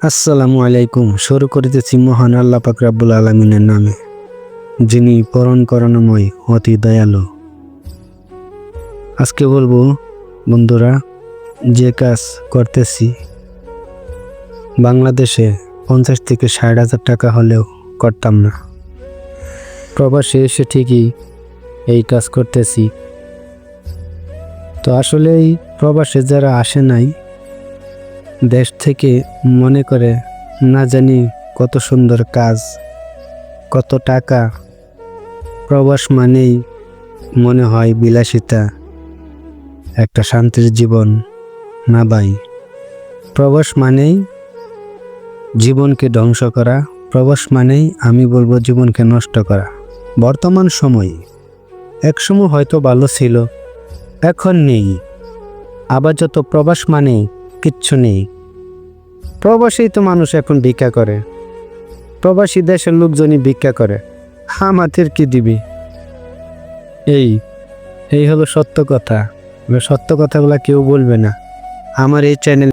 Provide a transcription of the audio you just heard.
আসসালামু আলাইকুম। শুরু করিতেছি মহান আল্লাহ পাক রব্বুল আলামিনের নামে, যিনি পরম করুণাময়, অতি দয়ালু। আজকে বলবো বন্ধুরা, যে কাজ করতেছি বাংলাদেশে 50 থেকে 60,000 টাকা হলেও করতাম না। প্রবাসে এসে ঠিকই এই কাজ করতেছি। তো আসলে এই প্রবাসে যারা আসে নাই দেশ থেকে, মনে করে না জানি কত সুন্দর কাজ, কত টাকা। প্রবাস মানেই মনে হয় বিলাসিতা, একটা শান্তির জীবন। না ভাই, প্রবাস মানেই জীবনকে ধ্বংস করা। প্রবাস মানেই আমি বলবো জীবনকে নষ্ট করা। বর্তমান সময়ে একসময় হয়তো ভালো ছিল, এখন নেই। আবার যত প্রবাস মানে কিচ্ছু নেই। প্রবাসেই তো মানুষ এখন ভিক্ষা করে, প্রবাসী দেশের লোকজনই ভিক্ষা করে। আমাদের কি দিবি? এই হলো সত্য কথা। সত্য কথাগুলা কেউ বলবে না। আমার এই চ্যানেল